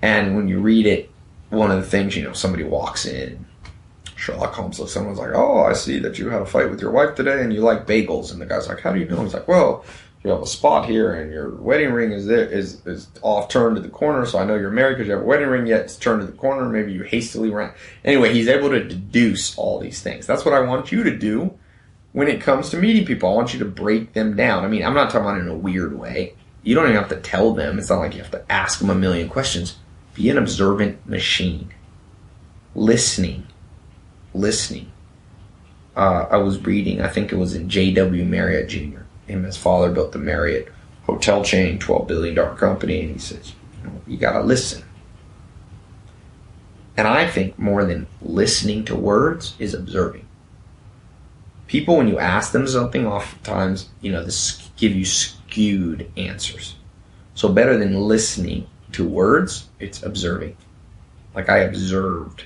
And when you read it, one of the things, somebody walks in, Sherlock Holmes looks, someone's like, oh, I see that you had a fight with your wife today and you like bagels. And the guy's like, how do you know? He's like, well, you have a spot here and your wedding ring is off turned to the corner, so I know you're married because you have a wedding ring, yet it's turned to the corner. Maybe you hastily ran. Anyway, he's able to deduce all these things. That's what I want you to do when it comes to meeting people. I want you to break them down. I mean, I'm not talking about it in a weird way. You don't even have to tell them. It's not like you have to ask them a million questions. Be an observant machine. Listening. I was reading, I think it was in J.W. Marriott Jr. Him and his father built the Marriott hotel chain, $12 billion company, and he says, you gotta listen. And I think more than listening to words is observing. People, when you ask them something, oftentimes, this give you skewed answers. So better than listening to words, it's observing. Like I observed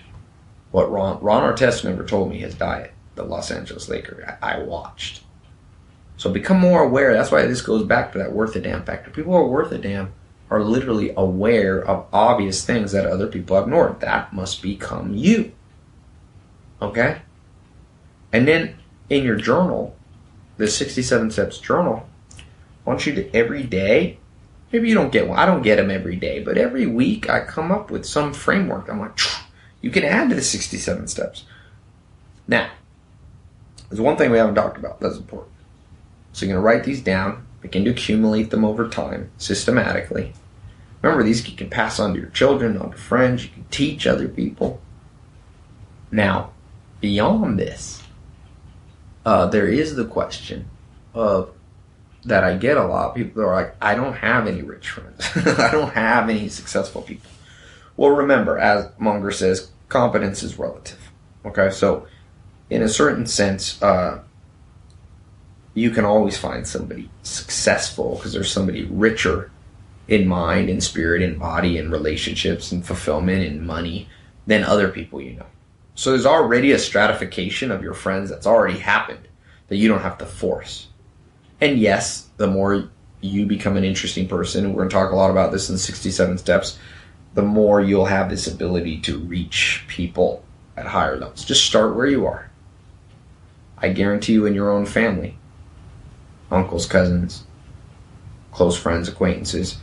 what Ron Artest never told me his diet, the Los Angeles Lakers. I watched. So become more aware. That's why this goes back to that worth a damn factor. People who are worth a damn are literally aware of obvious things that other people have ignored. That must become you. Okay? And then in your journal, the 67 Steps journal, I want you to every day, maybe you don't get one. I don't get them every day, but every week I come up with some framework. I'm like, you can add to the 67 steps. Now, there's one thing we haven't talked about that's important. So you're going to write these down, begin to accumulate them over time, systematically. Remember, these you can pass on to your children, on to friends, you can teach other people. Now, beyond this, there is the question of that I get a lot. People are like, I don't have any rich friends. I don't have any successful people. Well, remember, as Munger says, competence is relative. Okay, so in a certain sense, you can always find somebody successful because there's somebody richer in mind, in spirit, in body, in relationships, in fulfillment, in money than other people you know. So there's already a stratification of your friends that's already happened that you don't have to force. And yes, the more you become an interesting person, and we're going to talk a lot about this in 67 Steps, the more you'll have this ability to reach people at higher levels. Just start where you are. I guarantee you in your own family, uncles, cousins, close friends, acquaintances,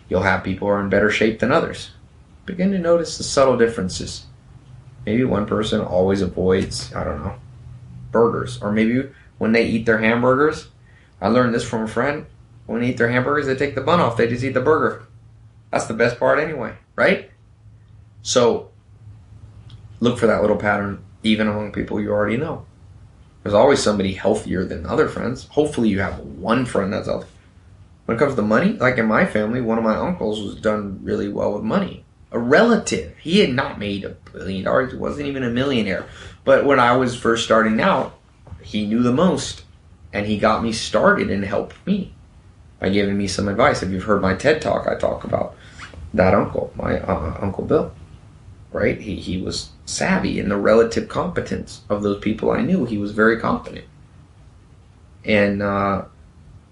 you'll have people who are in better shape than others. Begin to notice the subtle differences. Maybe one person always avoids, burgers. Or maybe when they eat their hamburgers, I learned this from a friend, when they eat their hamburgers, they take the bun off. They just eat the burger. That's the best part anyway, right? So look for that little pattern even among people you already know. There's always somebody healthier than other friends. Hopefully you have one friend that's healthy. When it comes to money, like in my family, one of my uncles was done really well with money. A relative. He had not made $1 billion. He wasn't even a millionaire. But when I was first starting out, he knew the most. And he got me started and helped me by giving me some advice. If you've heard my TED Talk, I talk about that uncle, my Uncle Bill. Right? He was savvy in the relative competence of those people I knew. He was very competent. And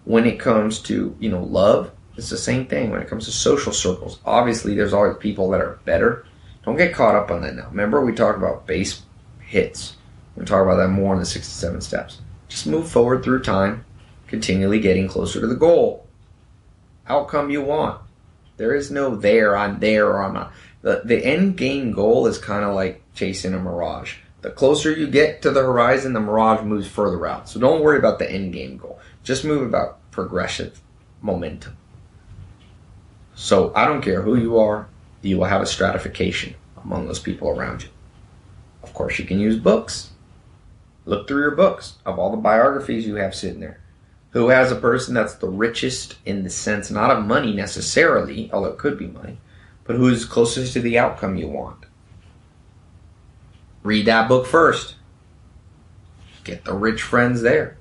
when it comes to, love, it's the same thing. When it comes to social circles, obviously there's always people that are better. Don't get caught up on that now. Remember we talked about base hits. We're going to talk about that more in the 67 steps. Just move forward through time, continually getting closer to the goal. Outcome you want. There is no I'm there or I'm not. The end game goal is kind of like chasing a mirage. The closer you get to the horizon, the mirage moves further out. So don't worry about the end game goal. Just move about progressive momentum. So I don't care who you are, you will have a stratification among those people around you. Of course, you can use books. Look through your books of all the biographies you have sitting there. Who has a person that's the richest in the sense, not of money necessarily, although it could be money, but who's closest to the outcome you want. Read that book first. Get the rich friends there.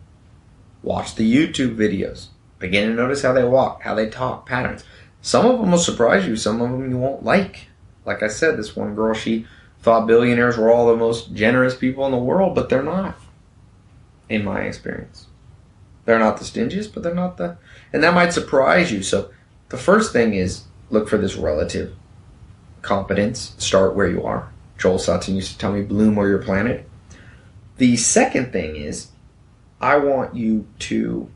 Watch the YouTube videos. Begin to notice how they walk, how they talk, patterns. Some of them will surprise you. Some of them you won't like. Like I said, this one girl, she thought billionaires were all the most generous people in the world, but they're not, in my experience. They're not the stingiest, but they're not the... And that might surprise you. So the first thing is look for this relative competence. Start where you are. Joel Sutton used to tell me, bloom where you're planted. The second thing is I want you to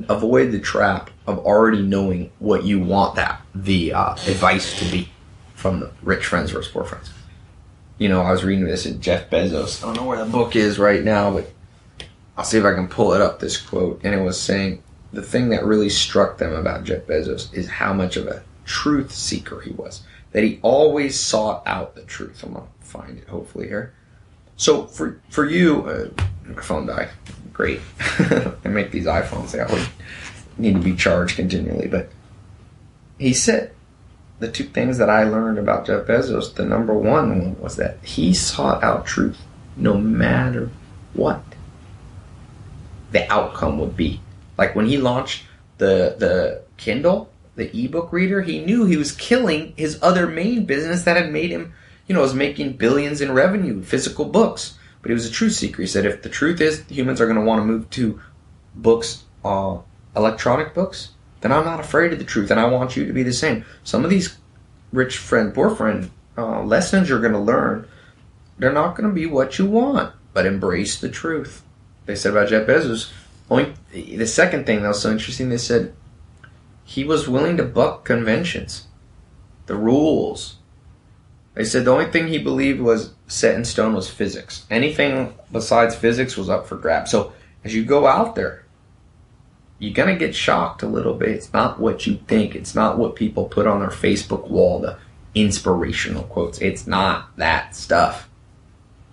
avoid the trap of already knowing what you want the advice to be from the rich friends versus poor friends. You know, I was reading this at Jeff Bezos. I don't know where the book is right now, but I'll see if I can pull it up, this quote. And it was saying the thing that really struck them about Jeff Bezos is how much of a truth seeker he was. That he always sought out the truth. I'm going to find it hopefully here. So for you, my phone died. Great. I make these iPhones. They always need to be charged continually. But he said the two things that I learned about Jeff Bezos, the number one was that he sought out truth no matter what the outcome would be. Like when he launched the Kindle, the ebook reader, he knew he was killing his other main business that had made him, was making billions in revenue, physical books. But he was a truth seeker. He said, if the truth is humans are going to want to move to books, electronic books, then I'm not afraid of the truth, and I want you to be the same. Some of these rich friend, poor friend lessons you're going to learn, they're not going to be what you want, but embrace the truth. They said about Jeff Bezos, the second thing that was so interesting, they said he was willing to buck conventions, the rules. They said the only thing he believed was set in stone was physics. Anything besides physics was up for grabs. So as you go out there, you're going to get shocked a little bit. It's not what you think. It's not what people put on their Facebook wall, the inspirational quotes. It's not that stuff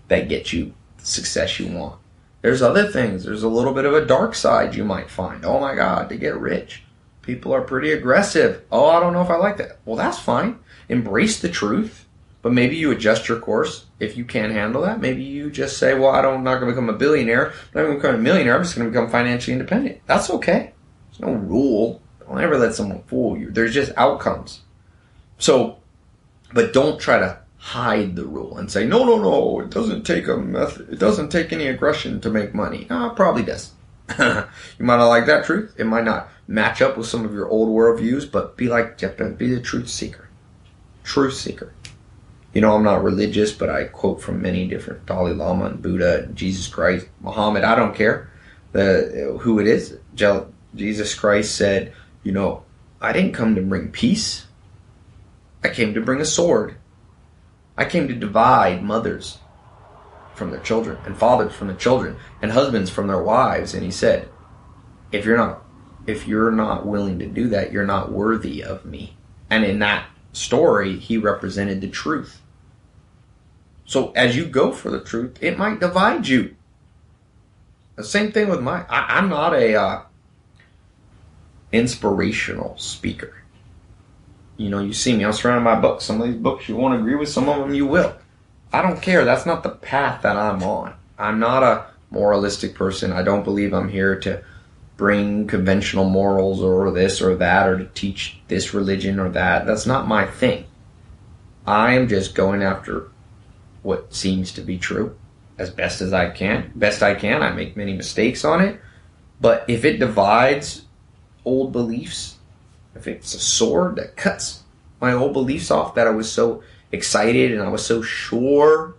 that gets you the success you want. There's other things. There's a little bit of a dark side you might find. Oh my God, to get rich, people are pretty aggressive. Oh, I don't know if I like that. Well, that's fine. Embrace the truth. But maybe you adjust your course if you can't handle that. Maybe you just say, well, I'm not going to become a billionaire. I'm not going to become a millionaire. I'm just going to become financially independent. That's okay. There's no rule. Don't ever let someone fool you. There's just outcomes. So, but don't try to hide the rule and say, no, it doesn't take a method. It doesn't take any aggression to make money. No, it probably does. You might not like that truth. It might not match up with some of your old worldviews, but be like Jeff, be the truth seeker. Truth seeker. I'm not religious, but I quote from many different Dalai Lama and Buddha and Jesus Christ, Muhammad. I don't care who it is. Jesus Christ said, I didn't come to bring peace. I came to bring a sword. I came to divide mothers from their children and fathers from their children and husbands from their wives. And he said, if you're not willing to do that, you're not worthy of me. And in that story, he represented the truth. So as you go for the truth, it might divide you. The same thing with I'm not a inspirational speaker. You see me, I'm surrounded by books. Some of these books you won't agree with, some of them you will. I don't care. That's not the path that I'm on. I'm not a moralistic person. I don't believe I'm here to bring conventional morals or this or that or to teach this religion or that. That's not my thing. I am just going after what seems to be true as best as I can. Best I can. I make many mistakes on it. But if it divides old beliefs, if it's a sword that cuts my old beliefs off that I was so excited and I was so sure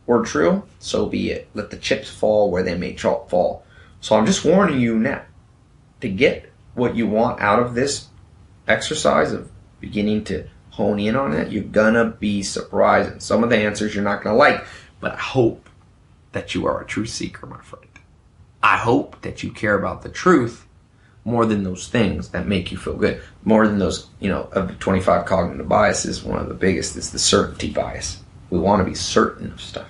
were true, so be it. Let the chips fall where they may fall. So I'm just warning you now, to get what you want out of this exercise of beginning to hone in on it, you're gonna be surprised. And some of the answers you're not gonna like, but I hope that you are a truth seeker, my friend. I hope that you care about the truth more than those things that make you feel good. More than those, of the 25 cognitive biases, one of the biggest is the certainty bias. We want to be certain of stuff.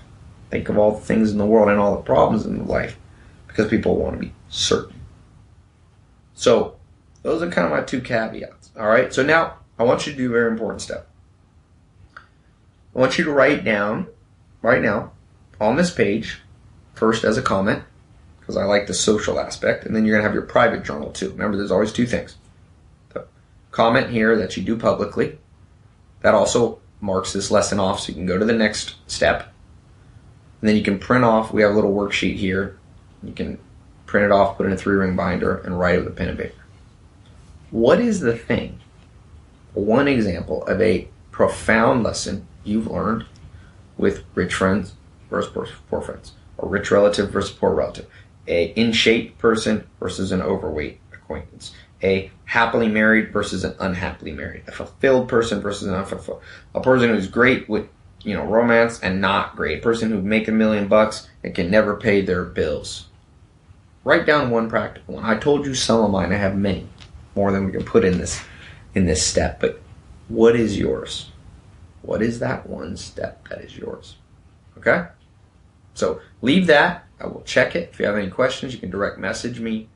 Think of all the things in the world and all the problems in life because people want to be certain. So those are kind of my 2 caveats. All right. So now I want you to do a very important step. I want you to write down right now on this page, first as a comment, because I like the social aspect, and then you're going to have your private journal too. Remember, there's always 2 things. The comment here that you do publicly, that also marks this lesson off so you can go to the next step. And then you can print off, we have a little worksheet here. You can print it off, put it in a 3-ring binder, and write it with a pen and paper. What is the thing, one example of a profound lesson you've learned with rich friends versus poor friends, a rich relative versus poor relative, a in-shape person versus an overweight acquaintance, a happily married versus an unhappily married, a fulfilled person versus an unfulfilled, a person who's great with romance and not great, a person who make $1 million and can never pay their bills. Write down one practical one. I told you some of mine. I have many, more than we can put in this step. But what is yours? What is that one step that is yours? Okay? So leave that. I will check it. If you have any questions, you can direct message me.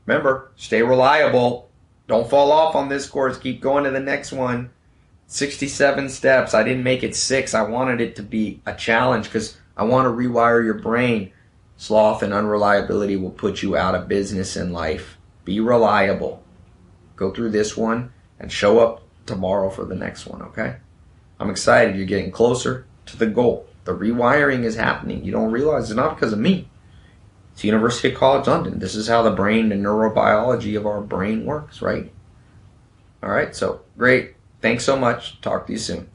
Remember, stay reliable. Don't fall off on this course. Keep going to the next one. 67 steps. I didn't make it 6. I wanted it to be a challenge because I want to rewire your brain. Sloth and unreliability will put you out of business in life. Be reliable. Go through this one and show up tomorrow for the next one, okay? I'm excited. You're getting closer to the goal. The rewiring is happening. You don't realize it's not because of me. It's University of College London. This is how the brain, the neurobiology of our brain works, right? All right, so great. Thanks so much. Talk to you soon.